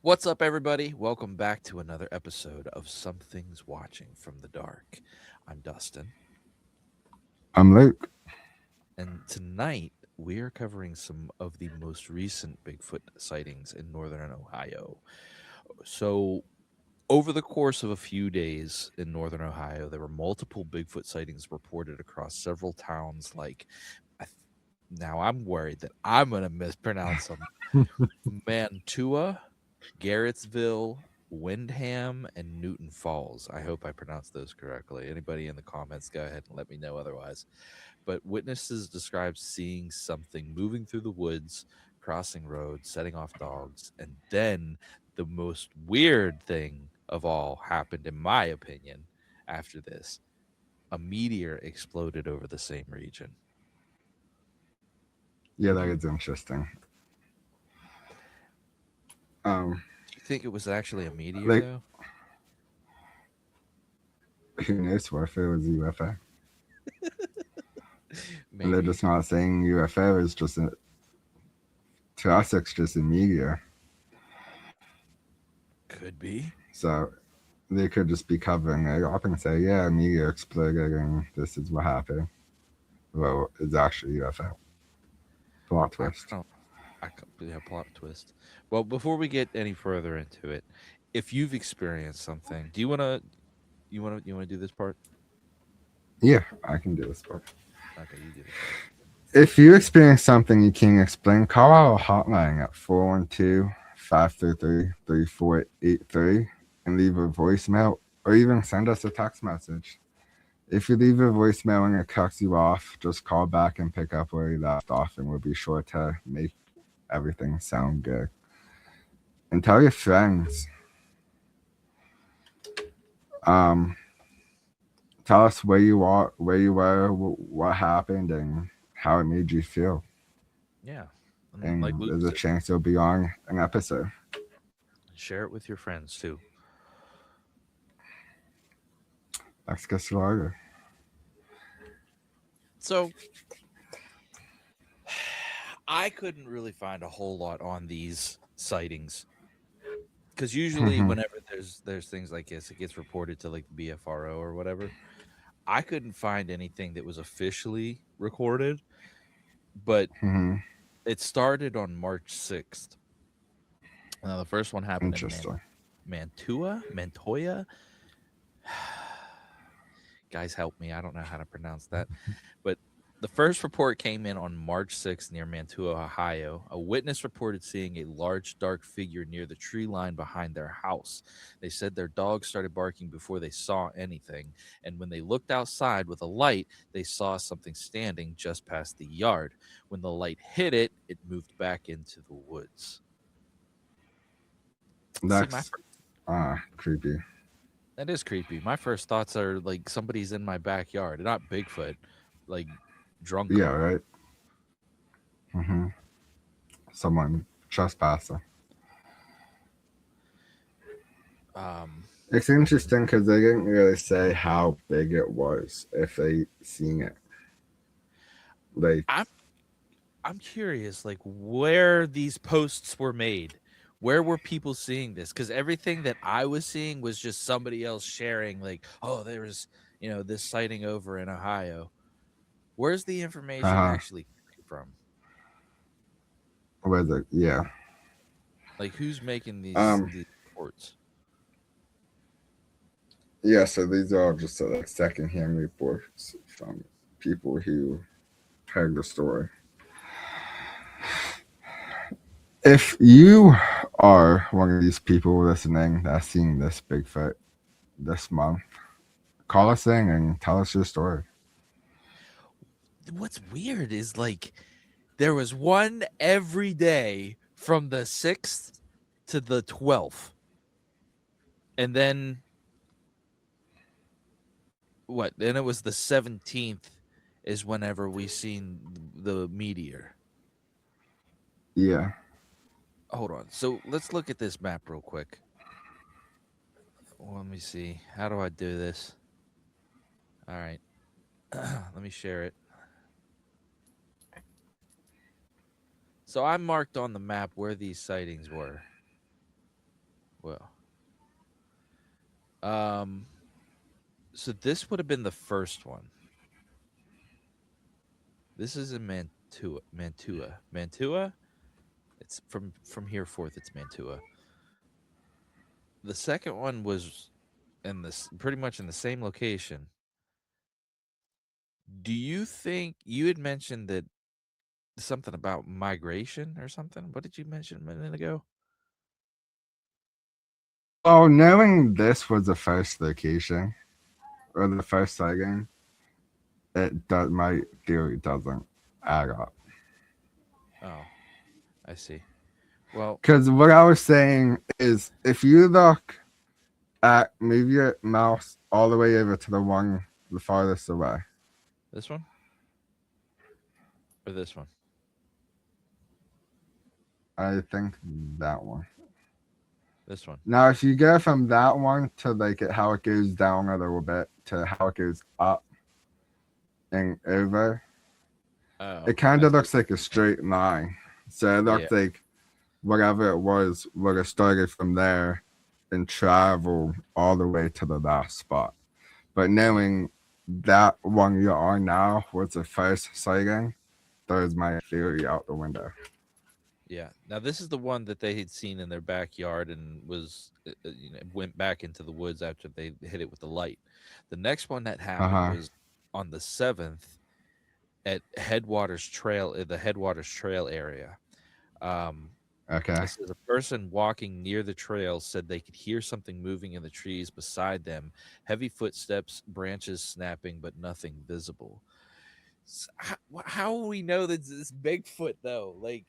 What's up, everybody? Welcome back to another episode of Something's Watching from the Dark. I'm Dustin, I'm Luke. and tonight we are covering some of the most recent Bigfoot sightings in northern Ohio. So, over the course of a few days in northern Ohio, there were multiple Bigfoot sightings reported across several towns. I th- now I'm worried that I'm going to mispronounce them. Mantua, Garrettsville, Windham, and Newton Falls. I hope I pronounced those correctly. Anybody in the comments, go ahead and let me know otherwise. But witnesses described seeing something moving through the woods, crossing roads, setting off dogs, and then the most weird thing of all happened, in my opinion, after this. A meteor exploded over the same region. Yeah, that is interesting. Um, Do you think it was actually a meteor, like, though? who knows what if it was a UFO? And they're Maybe. just not saying UFO is just to us, it's just a meteor. Could be. So they could just be covering it up and say, yeah, a meteor exploded and this is what happened. Well, it's actually UFO. Plot I twist. don't know. Yeah, plot twist. Well, before we get any further into it, if you've experienced something, do you wanna do this part? Yeah, I can do this part. Okay, you do this part. If you experience something you can't explain, call our hotline at 412-533-3483 and leave a voicemail or even send us a text message. If you leave a voicemail and it cuts you off, just call back and pick up where you left off, and we'll be sure to make everything sound good. And tell your friends. Um, Tell us where you are, where you were, what happened, and how it made you feel. Yeah, and And like Luke there's a said, chance you'll be on an episode. share it with your friends too. Let's get started. So I couldn't really find a whole lot on these sightings because usually Hmm. whenever there's things like this, it gets reported to like the BFRO or whatever. I couldn't find anything that was officially recorded, but Hmm. it started on March 6th. Now, the first one happened in Interesting. Mantoya. Guys, help me. I don't know how to pronounce that. But the first report came in on March 6th near Mantua, Ohio. A witness reported seeing a large, dark figure near the tree line behind their house. They said their dog started barking before they saw anything. And when they looked outside with a light, they saw something standing just past the yard. When the light hit it, it moved back into the woods. See, That's creepy. that is creepy. My first thoughts are like somebody's in my backyard, not Bigfoot, like Yeah, Drunko. right. Hmm. Someone trespassing. Um, It's interesting because they didn't really say how big it was if they seen it. Like, I'm I'm curious, like where these posts were made. Where were people seeing this? Because everything that I was seeing was just somebody else sharing, like, oh, there was, this sighting over in Ohio. Where's the information uh, actually coming from? was it? Yeah. Like, who's making these Um. these reports? Yeah. So these are all just like secondhand reports from people who heard the story. If you are one of these people listening that's seeing this Bigfoot this month, call us in and tell us your story. What's weird is like there was one every day from the 6th to the 12th. And then what? Then it was the 17th is whenever we seen the meteor. Yeah. Hold on. So let's look at this map real quick. Let me see. How do I do this? All right. Let me share it. So I marked on the map where these sightings were. Well, um, so this would have been the first one. This is in Mantua. It's from here forth. It's Mantua. The second one was in this pretty much in the same location. Do you think you had mentioned that something about migration or something? What did you mention a minute ago? Oh, knowing this was the first location or the first sighting, it does my theory doesn't add up. Oh, I see. Well, Because what I was saying is, if you look at move your mouse all the way over to the one the farthest away, this one or this one? I think that one. This one. Now, if you go from that one to like how it goes down a little bit to how it goes up and over, Oh, it kind I of see. looks like a straight line. So it Yeah, looks like whatever it was would have started from there and traveled all the way to the last spot. But knowing that one you're on now was the first sighting, throws my theory out the window. yeah. Now this is the one that they had seen in their backyard and was went back into the woods after they hit it with the light. The next one that Uh happened huh. was on the 7th at Headwaters Trail, the Headwaters Trail area. Um, Okay. it says a person walking near the trail said they could hear something moving in the trees beside them, heavy footsteps, branches snapping, but nothing visible. How will we know that it's Bigfoot though? Like,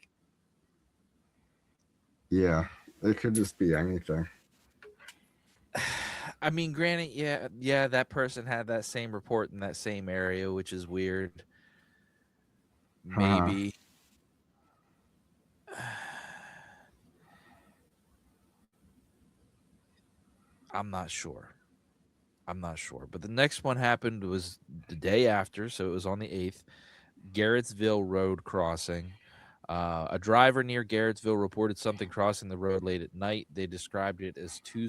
Yeah. It could just be anything. I mean, granted, yeah, that person had that same report in that same area, which is weird. Uh huh. Maybe. I'm not sure. I'm not sure. But the next one happened was the day after, so it was on the 8th. Garrettsville Road crossing. A driver near Garrettsville reported something crossing the road late at night. They described it as too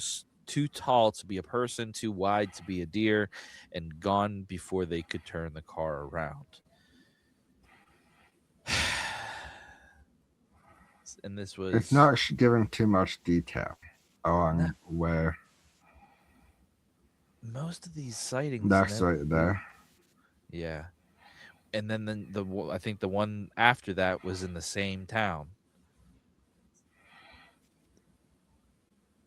tall to be a person, too wide to be a deer, and gone before they could turn the car around. And this It's was not giving too much detail no, on where most of these sightings that's never right do. there. Yeah, and then I think the one after that was in the same town.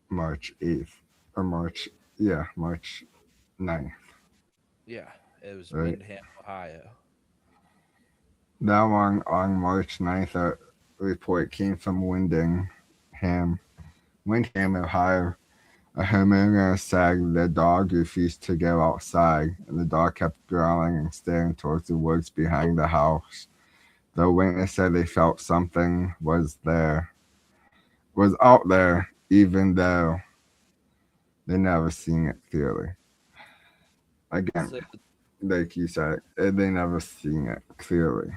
March 8th or March, yeah, March 9th, Yeah, it was right? Windham, Ohio. That one on March 9th, a report came from Windham, Ohio. A homeowner said the dog refused to go outside, and the dog kept growling and staring towards the woods behind the house. The witness said they felt something was out there, even though they never seen it clearly. Again, So like you said, they never seen it clearly.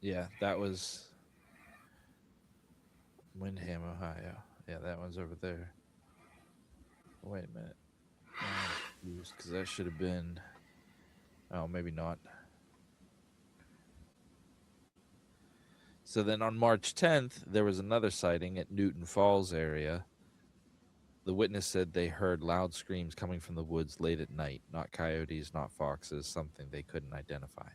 yeah, that was Windham, Ohio. Yeah, that one's over there. Wait a minute. Now I'm confused because that should have been. Oh, maybe not. So then on March 10th, there was another sighting at Newton Falls area. The witness said they heard loud screams coming from the woods late at night, not coyotes, not foxes, something they couldn't identify.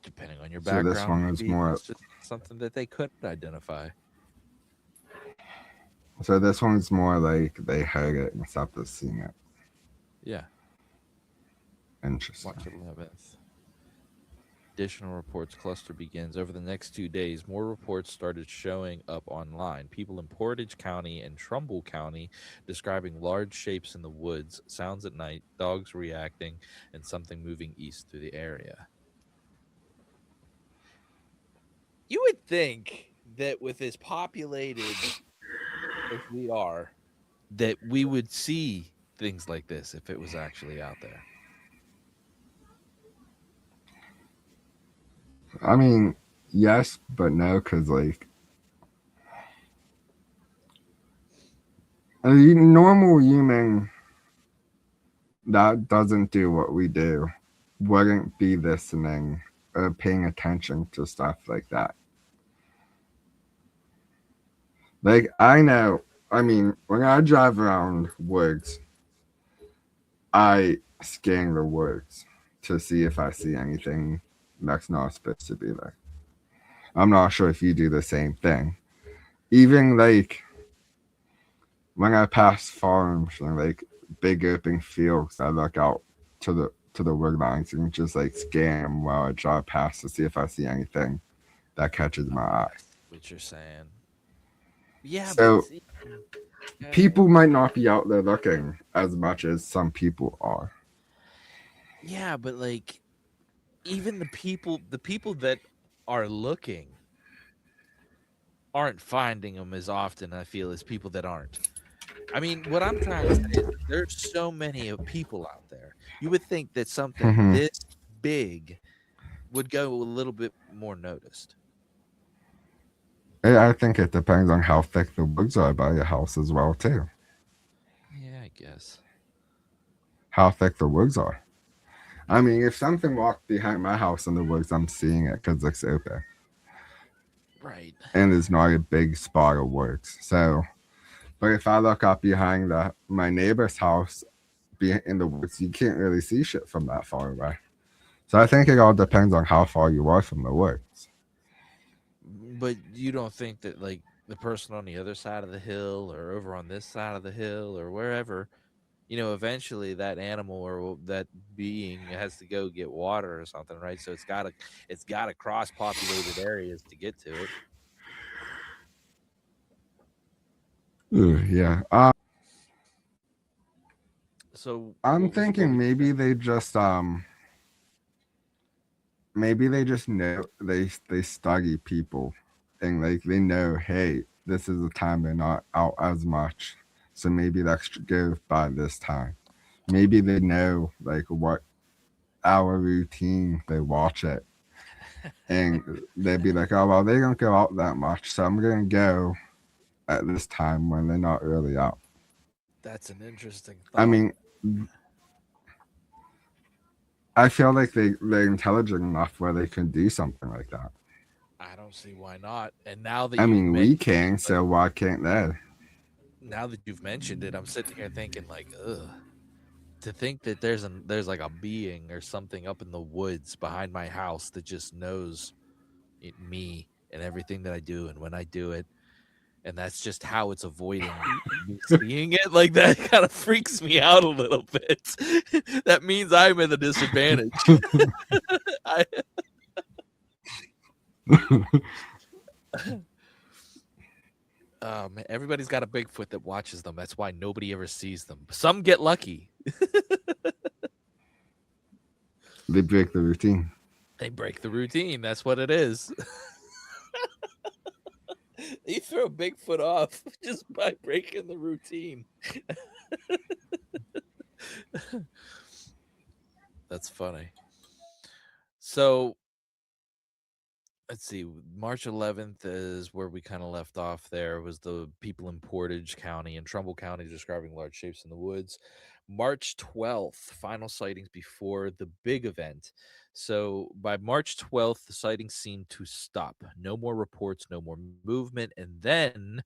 Depending on your So this background, one is maybe more. it's just something that they could identify. So this one's more like they heard it instead of seeing it. Yeah, Interesting. March 11th. Additional reports cluster begins. Over the next 2 days, more reports started showing up online. People in Portage County and Trumbull County describing large shapes in the woods, sounds at night, dogs reacting, and something moving east through the area. You would think that with as populated as we are, that we would see things like this if it was actually out there. I mean, yes, but no, because like A normal human that doesn't do what we do wouldn't be listening or paying attention to stuff like that. Like, I know, I mean, when I drive around woods, I scan the woods to see if I see anything that's not supposed to be there. I'm not sure if you do the same thing. Even like when I pass farms and like big open fields, I look out to the wood lines and just like scan them while I drive past to see if I see anything that catches my eye. I see what you're saying. Yeah, but So see, people might not be out there looking as much as some people are. yeah, but like even the people that are looking aren't finding them as often, I feel, as people that aren't. I mean, what I'm trying to say is that there's so many people out there. You would think that something Mhm. this big would go a little bit more noticed. I think it depends on how thick the woods are by your house as well too. Yeah, I guess. How thick the woods are. I mean, if something walked behind my house in the woods, I'm seeing it because it's open Right. and there's not a big spot of woods. So, but if I look up behind my neighbor's house in the woods, you can't really see shit from that far away. So I think it all depends on how far you are from the woods. But you don't think that like the person on the other side of the hill or over on this side of the hill or wherever, eventually that animal or that being has to go get water or something, right? So it's got to cross populated areas to get to it. Yeah. So I'm what thinking would you think? maybe they just know they study people and like they know, hey, this is the time they're not out as much, so maybe let's go by this time. Maybe they know like what our routine, they watch it, and they'd be like, oh well, they don't go out that much, so I'm gonna go at this time when they're not really out. That's an interesting I thought. mean, I feel like they're intelligent enough where they can do something like that. I don't see why not. And now that I you've mean, we mentioned it, can, like so why can't they? now that you've mentioned it, I'm sitting here thinking like, ugh. To think that there's like a being or something up in the woods behind my house that just knows me and everything that I do and when I do it, and that's just how it's avoiding me seeing it. Like that kind of freaks me out a little bit. That means I'm at a disadvantage. I, man, everybody's got a Bigfoot that watches them. That's why nobody ever sees them. Some get lucky. They break the routine. They break the routine. That's what it is. You throw Bigfoot off just by breaking the routine. That's funny. So let's see. March 11th is where we kind of left off. There was the people in Portage County and Trumbull County describing large shapes in the woods. March 12th, final sightings before the big event. So by March 12th, the sightings seemed to stop. No more reports, no more movement. And then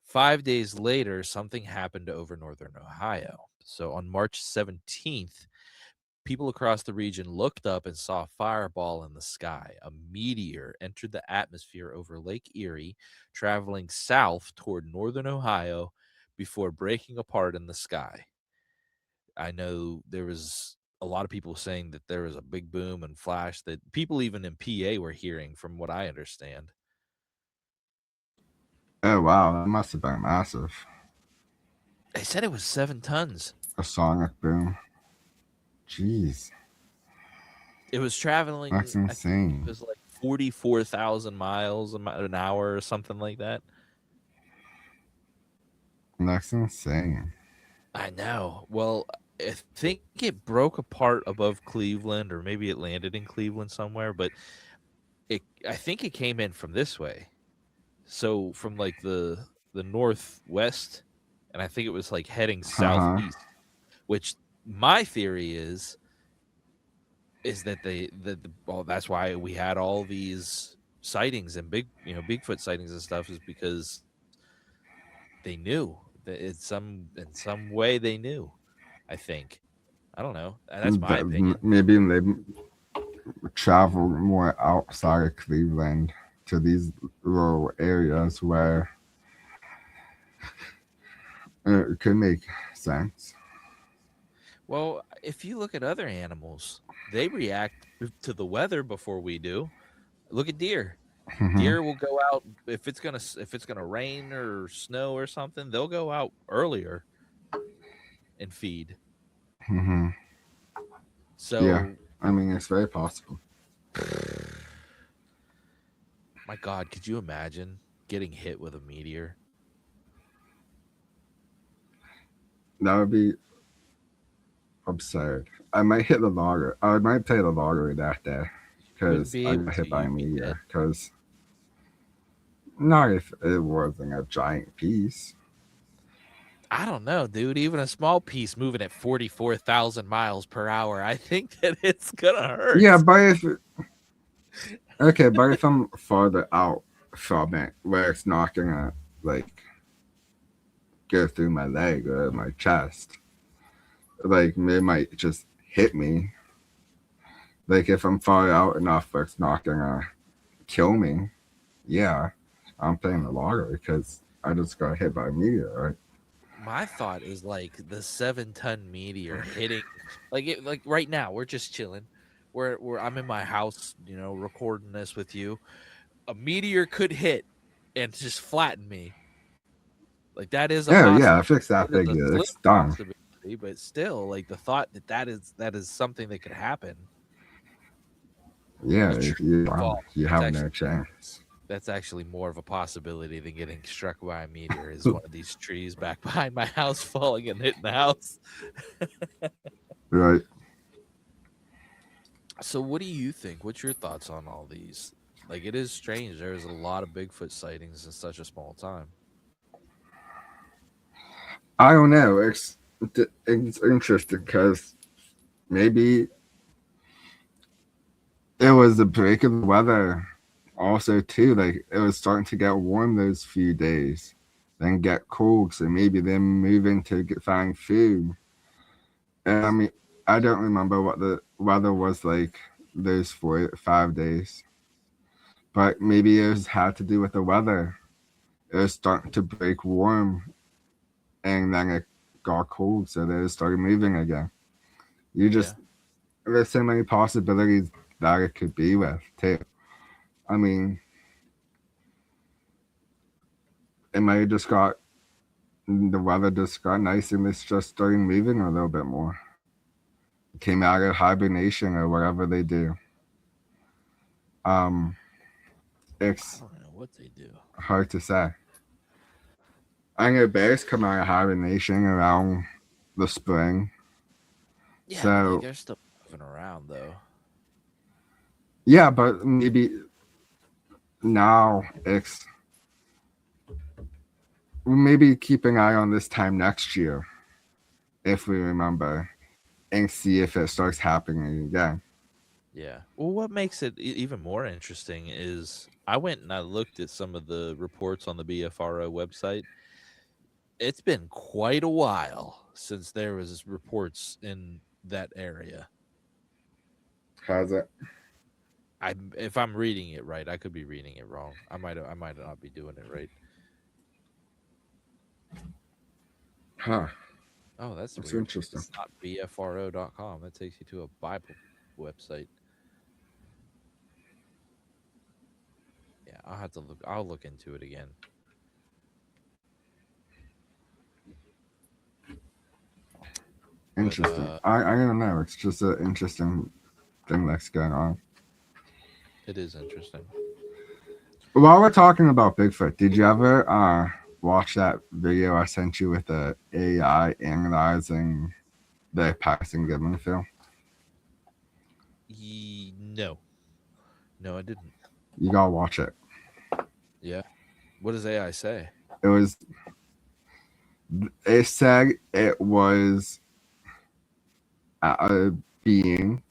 5 days later, something happened over northern Ohio. So on March 17th, people across the region looked up and saw a fireball in the sky. A meteor entered the atmosphere over Lake Erie, traveling south toward northern Ohio before breaking apart in the sky. I know there was a lot of people saying that there was a big boom and flash that people even in PA were hearing, from what I understand. Oh wow, that must have been massive. They said it was 7 tons. A sonic boom. Jeez, It was that's traveling, I think it insane. was like 44,000 miles an hour or something like that. That's insane. I know. Well, I think it broke apart above Cleveland, or maybe it landed in Cleveland somewhere, but I think it came in from this way. So from like the northwest and I think it was like heading Uh-huh. southeast. Which my theory is that well, that's why we had all these sightings and Bigfoot sightings and stuff, is because they knew that in some way they knew. I think. I don't know. That's my opinion. Maybe they travel more outside of Cleveland to these rural areas where it could make sense. Well, if you look at other animals, they react to the weather before we do. Look at deer. Mm-hmm. Deer will go out if it's gonna rain or snow or something. They'll go out earlier and feed. Mm-hmm. Yeah, So, I mean, it's very possible. my God, could you imagine getting hit with a meteor? That would be absurd. I might hit the lottery. I might play the lottery that day Wouldn't because be I able got to. hit by a You'd be dead. meteor. Because not if it wasn't a giant piece. I don't know, dude. Even a small piece moving at 44,000 miles per hour, I think that it's gonna Yeah, hurt. but if okay, but if I'm farther out from it, where it's not gonna like go through my leg or my chest, like it might just hit me. Like if I'm far out enough, where it's not gonna kill me. Yeah, I'm playing the lottery because I just got hit by a meteor. Right? My thought is like the 7-ton meteor hitting, like right now we're just chilling. I'm in my house, recording this with you. A meteor could hit and just flatten me. Like that is a Oh yeah, possibility. if it's that It is big, a slim it's done. possibility, but still, like the thought that is something that could happen. Yeah, A if tree you're done, fall. you That's have no actually chance. that's actually more of a possibility than getting struck by a meteor. Is one of these trees back behind my house falling and hitting the house. Right. So, what do you think? What's your thoughts on all these? Like, it is strange. There's a lot of Bigfoot sightings in such a small time. I don't know. It's interesting because maybe it was a break of the weather. Also, too, like it was starting to get warm those few days, then get cold. So maybe them moving to find food. And I mean, I don't remember what the weather was like those 4 5 days, but maybe it was had to do with the weather. It was starting to break warm, and then it got cold, so they started moving again. You just Yeah. there's so many possibilities that it could be with too. I mean, it might have just got the weather just got nice and it's just started moving a little bit more. It came out of hibernation or whatever they do. Um, I it's don't know what they do. hard to say. I know bears come out of hibernation around the spring. Yeah, but like So they're still moving around though. yeah, but maybe now it's maybe keep an eye on this time next year if we remember and see if it starts happening again. Yeah. Well, what makes it even more interesting is I went and I looked at some of the reports on the BFRO website. It's been quite a while since there was reports in that area. How's it? If I'm reading it right, I could be reading it wrong. I might not be doing it right. Huh. Oh, that's That's weird. interesting. It's not bfro.com. That takes you to a Bible website. Yeah, I'll have to look. I'll look into it again. But Interesting. I don't know. It's just an interesting thing that's going on. it is interesting. While we're talking about Bigfoot, did you ever watch that video I sent you with the AI analyzing the Paxton Goodman film? No, no, I didn't. You gotta watch it. Yeah. What does AI say? It was It said it was a being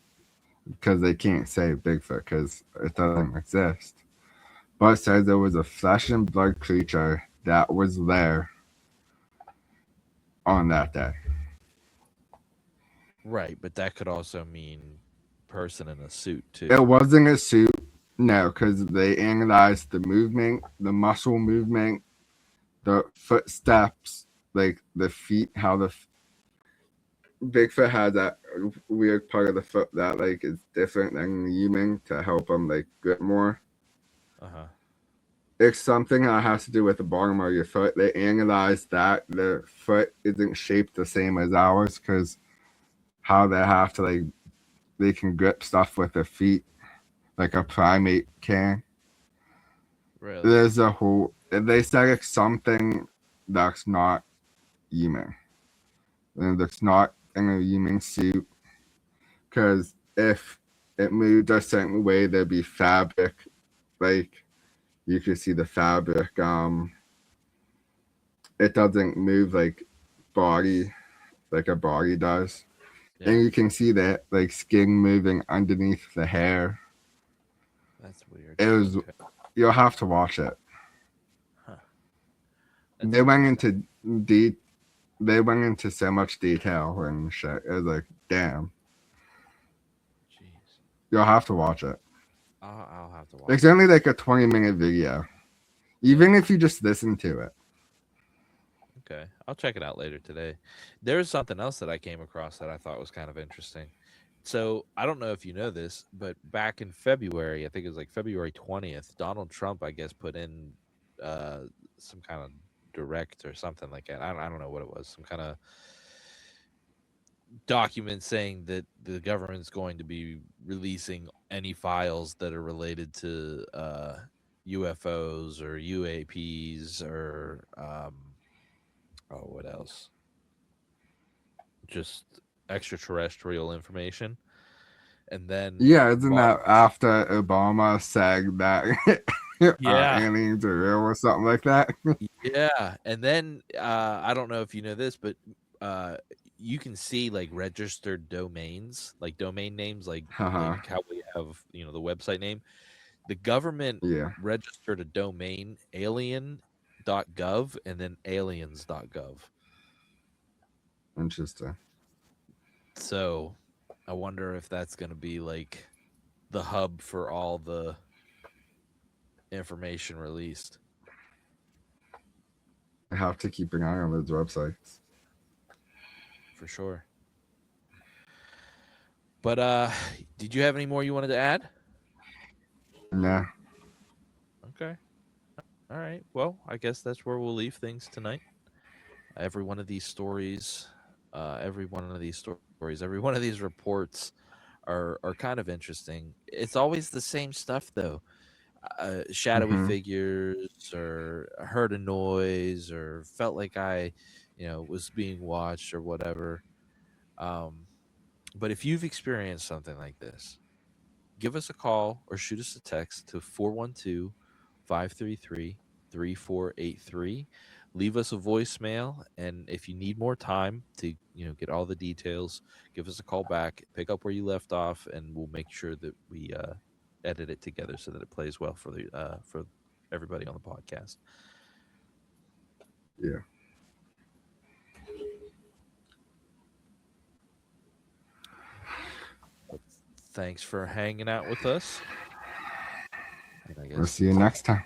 because they can't say Bigfoot because it doesn't exist. But it says there was a flesh and blood creature that was there on that day. Right, but that could also mean person in a suit It too. wasn't a suit, no, because they analyzed the movement, the muscle movement, the footsteps, like the feet, how the Bigfoot had that weird part of the foot that like is different than human to help him like grip more. Uh-huh. It's something that has to do with the bottom of your foot. They analyzed that the foot isn't shaped the same as ours because how they have to like they can grip stuff with their feet like a primate can. Really? There's a whole they said it's something that's not human. And it's not in a human suit because if it moved a certain way, there'd be fabric. Like you could see the fabric. It doesn't move like body like a body does, Yeah. and you can see that like skin moving underneath the hair. That's weird. It was. Okay. You'll have to watch it. Huh. That's They went interesting. into deep. They went into so much detail and shit. It was like, damn. Jeez. You'll have to watch it. I'll have to It's watch it. only like a 20-minute video. Yeah. Even if you just listen to it. Okay. I'll check it out later today. There's something else that I came across that I thought was kind of interesting. So I don't know if you know this, but back in February, I think it was like February 20th, Donald Trump, I guess, put in uh, some kind of direct or something like that. I don't know what it was. Some kind of document saying that the government's going to be releasing any files that are related to UFOs or UAPs or oh, what else? Just extraterrestrial information. And then Yeah, isn't that March. after Obama said that Yeah. aliens are real or something like that? Yeah. And then I don't know if you know this, but uh you can see like registered domains, like domain names, like Haha. how we have, the website name. The government Yeah, registered a domain alien.gov and then aliens.gov. interesting. So I wonder if that's going to be like the hub for all the information released. I have to keep an eye on those websites. For sure. But did you have any more you wanted to add? Nah. Okay. All right. Well, I guess that's where we'll leave things tonight. Every one of these stories, every one of these stories, every one of these reports are kind of interesting. It's always the same stuff though. Shadowy Mm-hmm. figures, or heard a noise, or felt like I, was being watched or whatever. Um, but if you've experienced something like this, give us a call or shoot us a text to 412-533-3483. Leave us a voicemail, and if you need more time to get all the details, give us a call back, pick up where you left off, and we'll make sure that we edit it together so that it plays well for everybody on the podcast. Yeah. Thanks for hanging out with us, and I We'll guess see you next time.